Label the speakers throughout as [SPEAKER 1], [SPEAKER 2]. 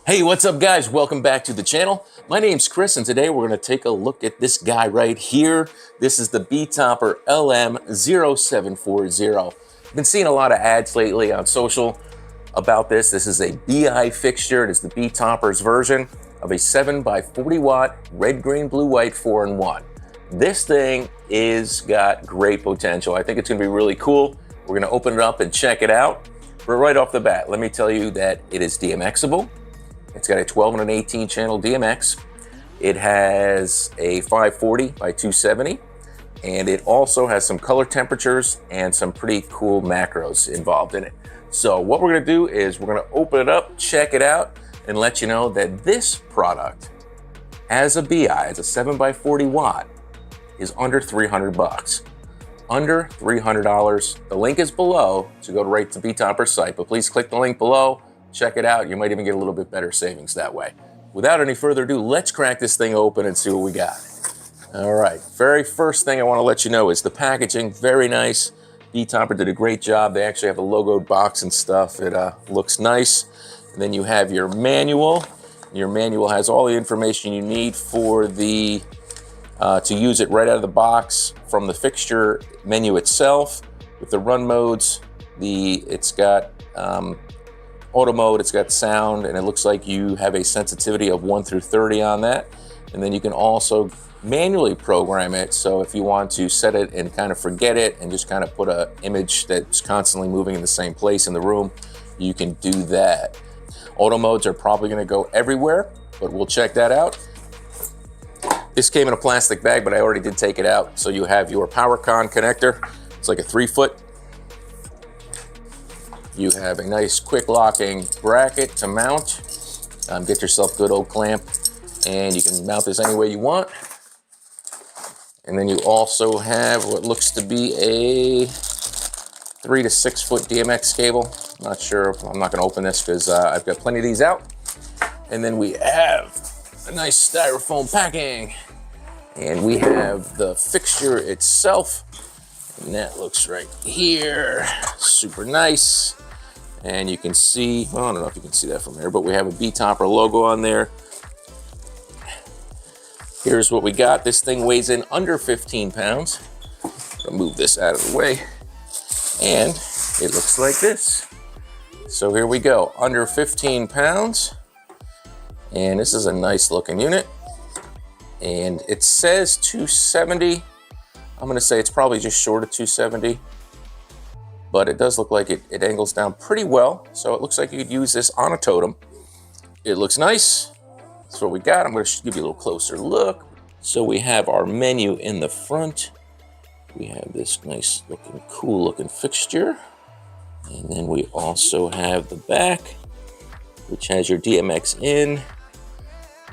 [SPEAKER 1] Hey, what's up guys? Welcome back to the channel. My name's Chris and today we're going to take a look at this guy right here. This is the Betopper LM0740. I've been seeing a lot of ads lately on social about this. This is a BI fixture. It is the Betopper's version of a 7x40 watt red, green, blue, white 4-in-1. This thing is got great potential. I think it's going to be really cool. We're going to open it up and check it out. But right off the bat, let me tell you that it is DMXable. It's got a 12 and an 18 channel DMX. It has a 540 by 270, and it also has some color temperatures and some pretty cool macros involved in it. So what we're gonna do is we're gonna open it up, check it out, and let you know that this product, as a BI, as a 7x40 watt, is under 300 bucks. Under $300. The link is below, so go right to Betopper's site, but please click the link below. Check it out. You might even get a little bit better savings that way. Without any further ado, let's crack this thing open and see what we got. All right, very first thing I want to let you know is the packaging. Very nice. Betopper did a great job. They actually have a logoed box and stuff. It looks nice. And then you have your manual. Your manual has all the information you need for the to use it right out of the box from the fixture menu itself. With the run modes, it's got auto mode, it's got sound, and it looks like you have a sensitivity of 1 through 30 on that. And then you can also manually program it. So if you want to set it and kind of forget it and just kind of put an image that's constantly moving in the same place in the room, you can do that. Auto modes are probably going to go everywhere, but we'll check that out. This came in a plastic bag, but I already did take it out. So you have your PowerCon connector. It's like a 3-foot. You have a nice quick locking bracket to mount. Get yourself a good old clamp, and you can mount this any way you want. And then you also have what looks to be a 3 to 6 foot DMX cable. Not sure, I'm not gonna open this because I've got plenty of these out. And then we have a nice styrofoam packing. And we have the fixture itself. And that looks right here, super nice. And you can see, well, I don't know if you can see that from here, but we have a Betopper logo on there. Here's what we got. This thing weighs in under 15 pounds. I'll move this out of the way. And it looks like this. So here we go, under 15 pounds. And this is a nice looking unit. And it says 270. I'm gonna say it's probably just short of 270. But it does look like it angles down pretty well. So it looks like you could use this on a totem. It looks nice. That's what we got. I'm gonna give you a little closer look. So we have our menu in the front. We have this nice looking, cool looking fixture. And then we also have the back, which has your DMX in,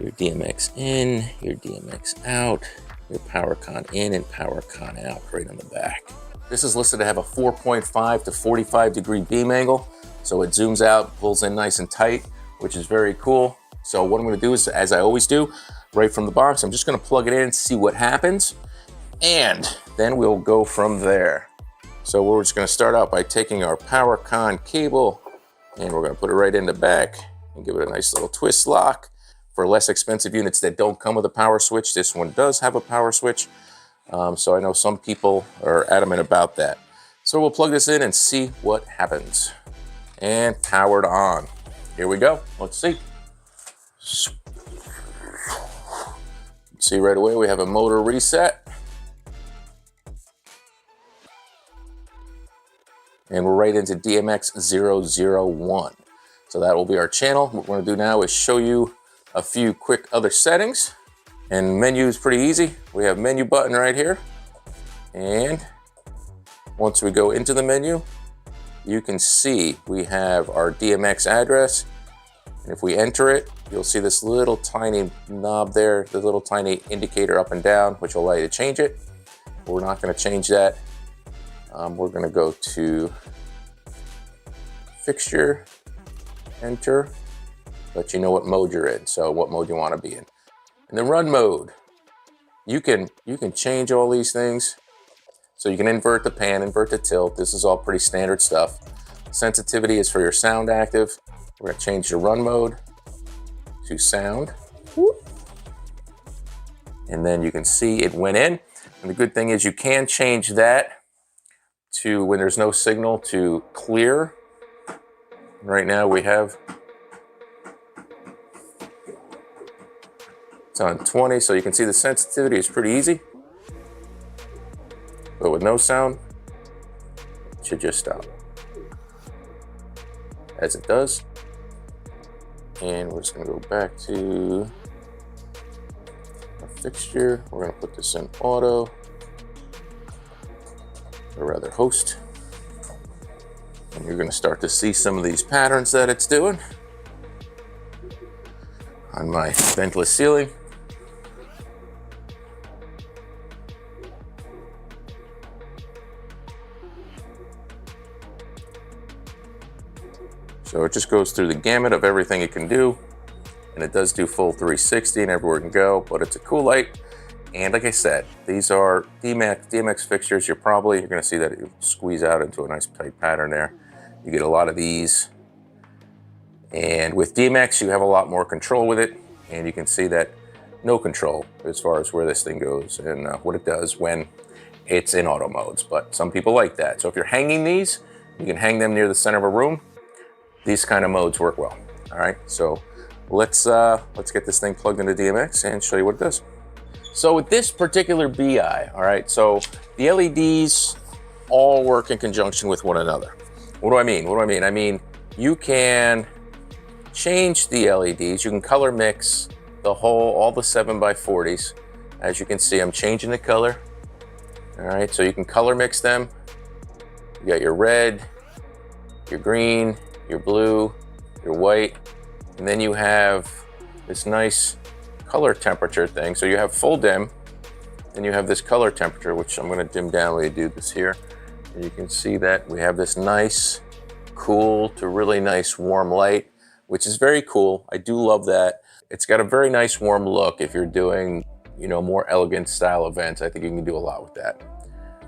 [SPEAKER 1] your DMX in, your DMX out, your PowerCon in and PowerCon out right on the back. This is listed to have a 4.5 to 45 degree beam angle. So it zooms out, pulls in nice and tight, which is very cool. So what I'm gonna do is, as I always do, right from the box, I'm just gonna plug it in, see what happens, and then we'll go from there. So we're just gonna start out by taking our PowerCon cable, and we're gonna put it right in the back and give it a nice little twist lock. For less expensive units that don't come with a power switch, this one does have a power switch. So I know some people are adamant about that. So we'll plug this in and see what happens. And powered on. Here we go. Let's see. See right away we have a motor reset. And we're right into DMX 001. So that will be our channel. What we're going to do now is show you a few quick other settings. And menu is pretty easy. We have menu button right here. And once we go into the menu, you can see we have our DMX address. And if we enter it, you'll see this little tiny knob there, the little tiny indicator up and down, which will allow you to change it. But we're not gonna change that. We're gonna go to fixture, enter, let you know what mode you're in. So what mode you wanna be in. And the run mode, you can change all these things. So you can invert the pan, invert the tilt. This is all pretty standard stuff. Sensitivity is for your sound active. We're gonna change the run mode. to sound. And then you can see it went in. And the good thing is you can change that to, when there's no signal, to clear. Right now we have, it's on 20, so you can see the sensitivity is pretty easy. But with no sound, it should just stop. As it does. And we're just gonna go back to our fixture. We're gonna put this in auto, or rather host. And you're gonna start to see some of these patterns that it's doing on my ventless ceiling. So it just goes through the gamut of everything it can do. And it does do full 360 and everywhere it can go, but it's a cool light. And like I said, these are DMX fixtures. You're gonna see that it squeeze out into a nice tight pattern there. You get a lot of these. And with DMX, you have a lot more control with it. And you can see that no control as far as where this thing goes and what it does when it's in auto modes. But some people like that. So if you're hanging these, you can hang them near the center of a room. These kind of modes work well. All right, so let's get this thing plugged into DMX and show you what it does. So with this particular BI, all right, so the LEDs all work in conjunction with one another. What do I mean? I mean, you can change the LEDs. You can color mix all the 7x40s. As you can see, I'm changing the color. All right, so you can color mix them. You got your red, your green, your blue, your white, and then you have this nice color temperature thing. So you have full dim, then you have this color temperature, which I'm gonna dim down when you do this here. And you can see that we have this nice, cool to really nice warm light, which is very cool. I do love that. It's got a very nice warm look if you're doing, you know, more elegant style events. I think you can do a lot with that.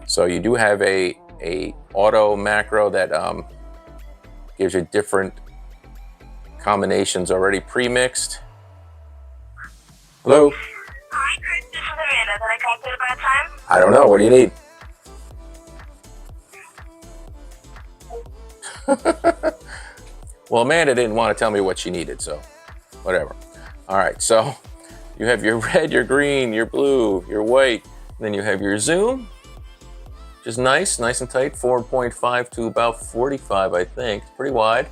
[SPEAKER 1] So you do have a auto macro that gives you different combinations already pre-mixed. Hello?
[SPEAKER 2] Hi, Chris. This is Amanda. Did I call you at a bad time?
[SPEAKER 1] I don't know. What do you need? Well, Amanda didn't want to tell me what she needed, so whatever. All right, so you have your red, your green, your blue, your white, and then you have your zoom, which is nice and tight, 4.5 to about 45, I think. It's pretty wide.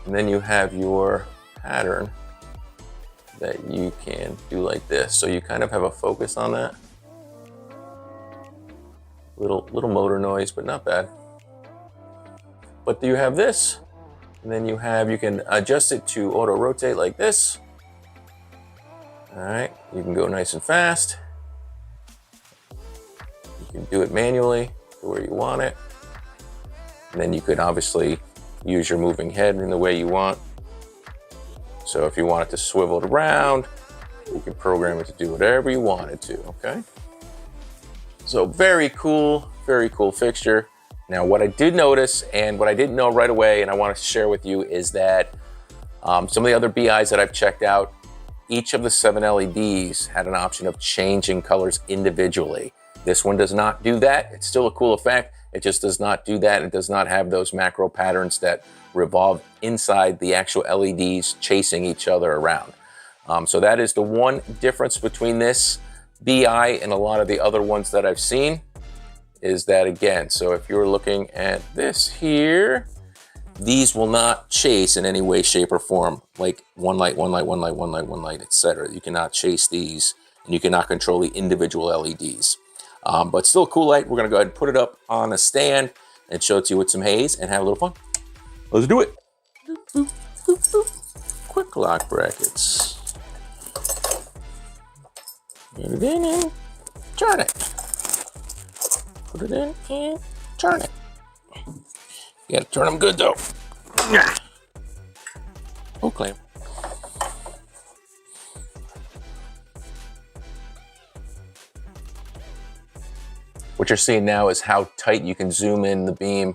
[SPEAKER 1] And then you have your pattern that you can do like this. So you kind of have a focus on that. Little motor noise, but not bad. But you have this, and then you can adjust it to auto rotate like this. All right, you can go nice and fast. You can do it manually to where you want it. And then you could obviously use your moving head in the way you want. So if you want it to swivel it around, you can program it to do whatever you want it to, okay? So very cool fixture. Now what I did notice and what I didn't know right away and I want to share with you is that some of the other BIs that I've checked out, each of the 7 LEDs had an option of changing colors individually. This one does not do that. It's still a cool effect. It just does not do that. It does not have those macro patterns that revolve inside the actual LEDs chasing each other around. So that is the one difference between this BI and a lot of the other ones that I've seen, is that again, so if you're looking at this here, these will not chase in any way, shape, or form, like one light, etc. You cannot chase these, and you cannot control the individual LEDs. But still a cool light. We're gonna go ahead and put it up on a stand and show it to you with some haze and have a little fun. Let's do it. Boop, boop, boop. Quick lock brackets. Get it in and turn it. Put it in and turn it. You gotta turn them good though. Oh, clamp. What you're seeing now is how tight you can zoom in the beam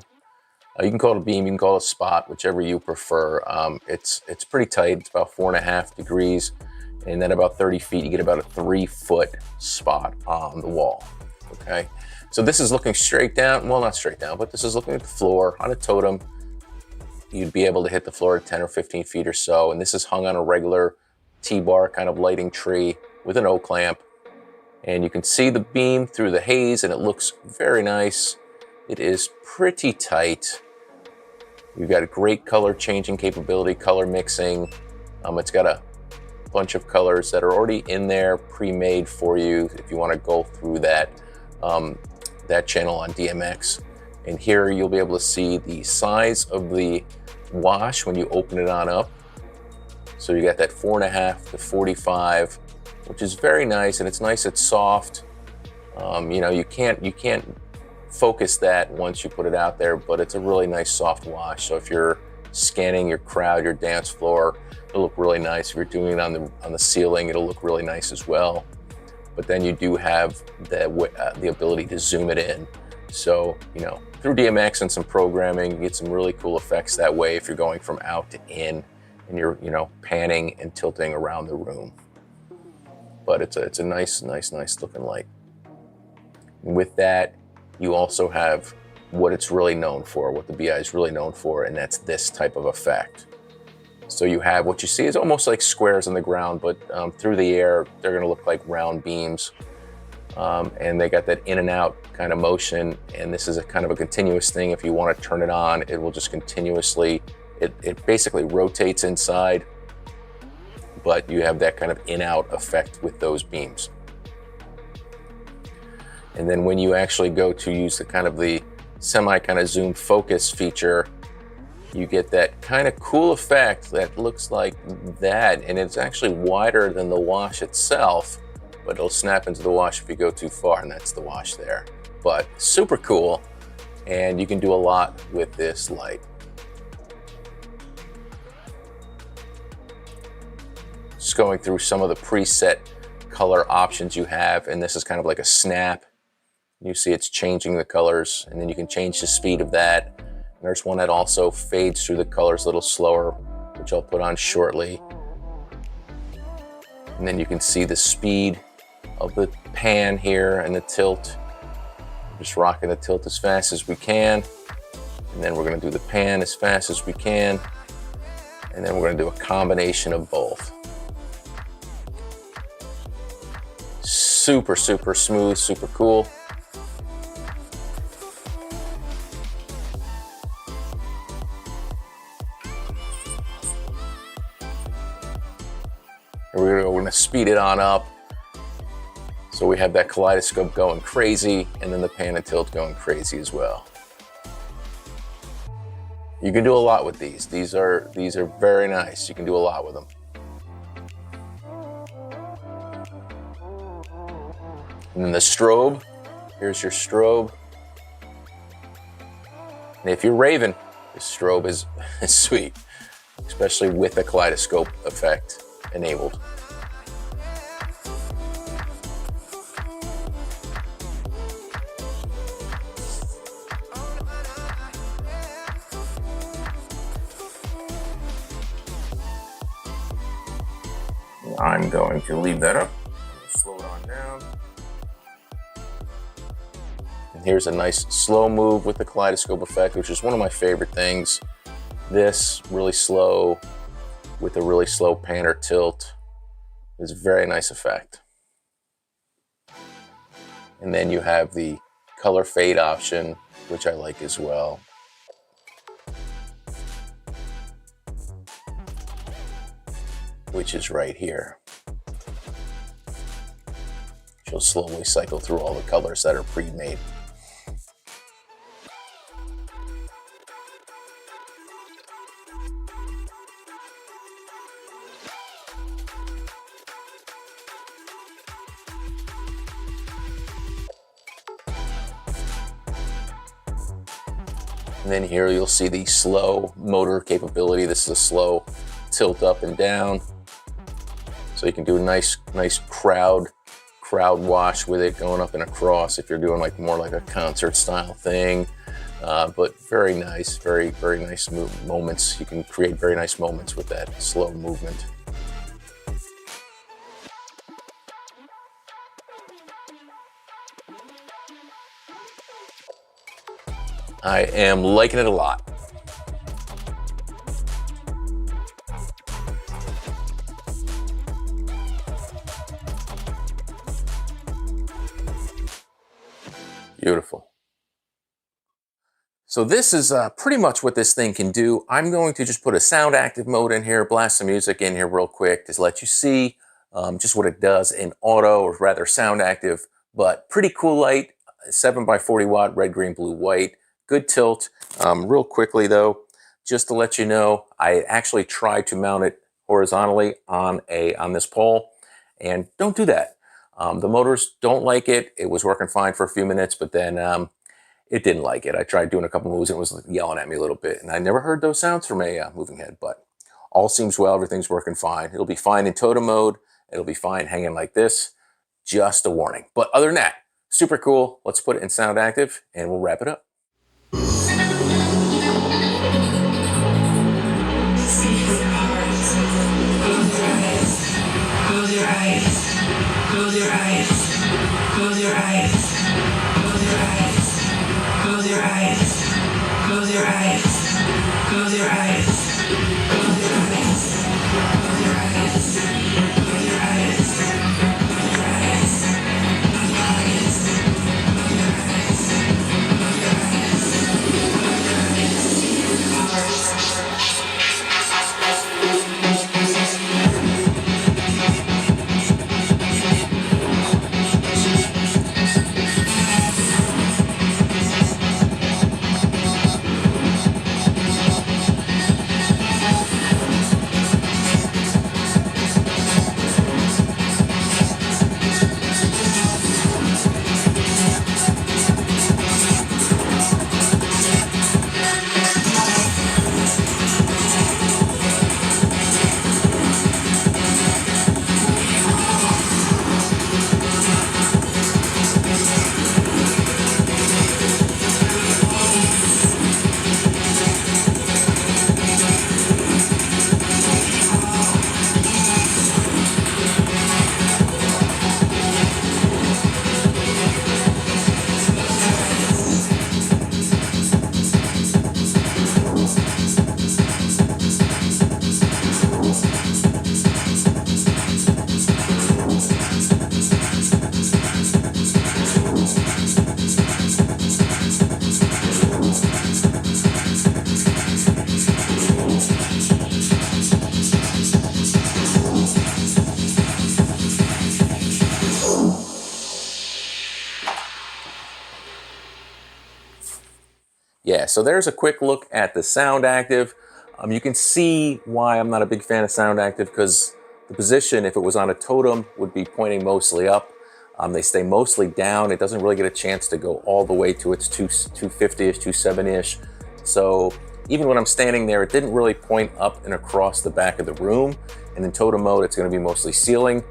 [SPEAKER 1] You can call it a beam, you can call it a spot, whichever you prefer. It's pretty tight. It's about 4.5 degrees, and then about 30 feet, you get about a 3-foot spot on the wall. Okay, so this is looking straight down. Well, not straight down, but this is looking at the floor on a totem. You'd be able to hit the floor at 10 or 15 feet or so, and this is hung on a regular T-bar kind of lighting tree with an O clamp, and you can see the beam through the haze, and it looks very nice. It is pretty tight. You've got a great color changing capability, color mixing. It's got a bunch of colors that are already in there, pre-made for you if you want to go through that channel on DMX. And here you'll be able to see the size of the wash when you open it on up. So you got that 4.5 to 45, which is very nice, and it's nice. It's soft. You can't focus that once you put it out there, but it's a really nice soft wash. So if you're scanning your crowd, your dance floor, it'll look really nice. If you're doing it on the ceiling, it'll look really nice as well. But then you do have the ability to zoom it in. So through DMX and some programming, you get some really cool effects that way if you're going from out to in, and you're panning and tilting around the room. But it's a nice looking light. And with that, you also have what it's really known for, what the BI is really known for, and that's this type of effect. So you have what you see is almost like squares on the ground, but through the air, they're going to look like round beams. And they got that in and out kind of motion, and this is a kind of a continuous thing. If you want to turn it on, it will just continuously, it basically rotates inside, but you have that kind of in-out effect with those beams. And then when you actually go to use the semi zoom focus feature, you get that kind of cool effect that looks like that, and it's actually wider than the wash itself, but it'll snap into the wash if you go too far, and that's the wash there. But super cool, and you can do a lot with this light. Just going through some of the preset color options you have, and this is kind of like a snap. You see it's changing the colors, and then you can change the speed of that. And there's one that also fades through the colors a little slower, which I'll put on shortly. And then you can see the speed of the pan here and the tilt. We're just rocking the tilt as fast as we can. And then we're gonna do the pan as fast as we can. And then we're gonna do a combination of both. Super, super smooth, super cool. And we're gonna speed it on up. So we have that kaleidoscope going crazy, and then the pan and tilt going crazy as well. You can do a lot with these. These are very nice. You can do a lot with them. And then the strobe, here's your strobe. And if you're raving, this strobe is sweet, especially with the kaleidoscope effect enabled. I'm going to leave that up, slow it on down. And here's a nice slow move with the kaleidoscope effect, which is one of my favorite things. This really slow with a really slow pan or tilt is a very nice effect. And then you have the color fade option, which I like as well. Which is right here. She'll slowly cycle through all the colors that are pre-made. And then here you'll see the slow motor capability. This is a slow tilt up and down. So you can do a nice crowd wash with it going up and across if you're doing more like a concert style thing. but very nice, very nice moments. You can create very nice moments with that slow movement. I am liking it a lot. Beautiful. So this is pretty much what this thing can do. I'm going to just put a sound active mode in here, blast some music in here real quick to let you see just what it does in auto, or rather sound active, but pretty cool light, 7x40 watt, red, green, blue, white, good tilt. Real quickly though, just to let you know, I actually tried to mount it horizontally on this pole, and don't do that. The motors don't like it. It was working fine for a few minutes, but then it didn't like it. I tried doing a couple moves and it was yelling at me a little bit, and I never heard those sounds from a moving head, but all seems well. Everything's working fine. It'll be fine in totem mode. It'll be fine hanging like this. Just a warning. But other than that, super cool. Let's put it in sound active and we'll wrap it up.
[SPEAKER 3] Close your eyes. Close your eyes. Close your eyes. Close your eyes. Close your eyes. Close your eyes. Close your eyes. Close your eyes. Close your eyes. Close your eyes. Close your eyes. Close your eyes. Close your eyes. Close your eyes.
[SPEAKER 1] Yeah, so there's a quick look at the sound active. You can see why I'm not a big fan of sound active, because the position, if it was on a totem, would be pointing mostly up. They stay mostly down. It doesn't really get a chance to go all the way to its 250-ish, 270-ish. So even when I'm standing there, it didn't really point up and across the back of the room. And in totem mode, it's going to be mostly ceiling.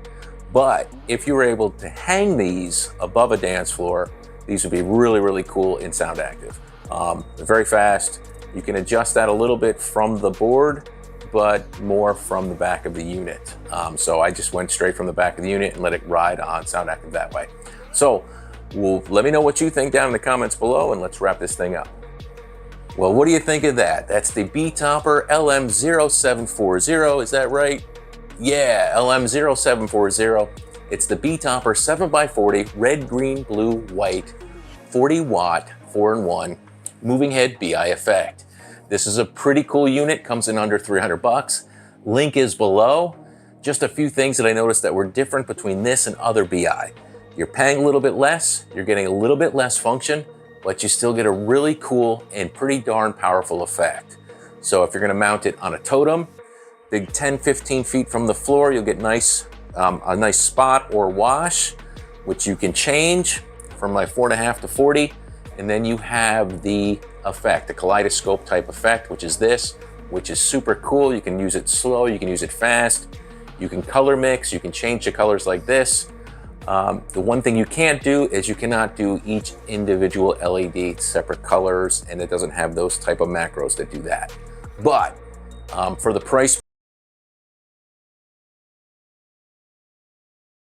[SPEAKER 1] But if you were able to hang these above a dance floor, these would be really, really cool in sound active. They're very fast. You can adjust that a little bit from the board, but more from the back of the unit. So I just went straight from the back of the unit and let it ride on sound active that way. So let me know what you think down in the comments below, and let's wrap this thing up. Well, what do you think of that? That's the Betopper LM0740, is that right? Yeah, LM0740. It's the Betopper 7x40 red, green, blue, white, 40 watt, 4-in-1 moving head BI effect. This is a pretty cool unit, comes in under 300 bucks. Link is below. Just a few things that I noticed that were different between this and other BI. You're paying a little bit less, you're getting a little bit less function, but you still get a really cool and pretty darn powerful effect. So if you're gonna mount it on a totem, big 10-15 feet from the floor, you'll get a nice spot or wash, which you can change from like 4.5 to 40. And then you have the effect, the kaleidoscope type effect, which is this, which is super cool. You can use it slow, you can use it fast, you can color mix, you can change the colors like this. The one thing you can't do is you cannot do each individual LED separate colors, and it doesn't have those type of macros that do that. But for the price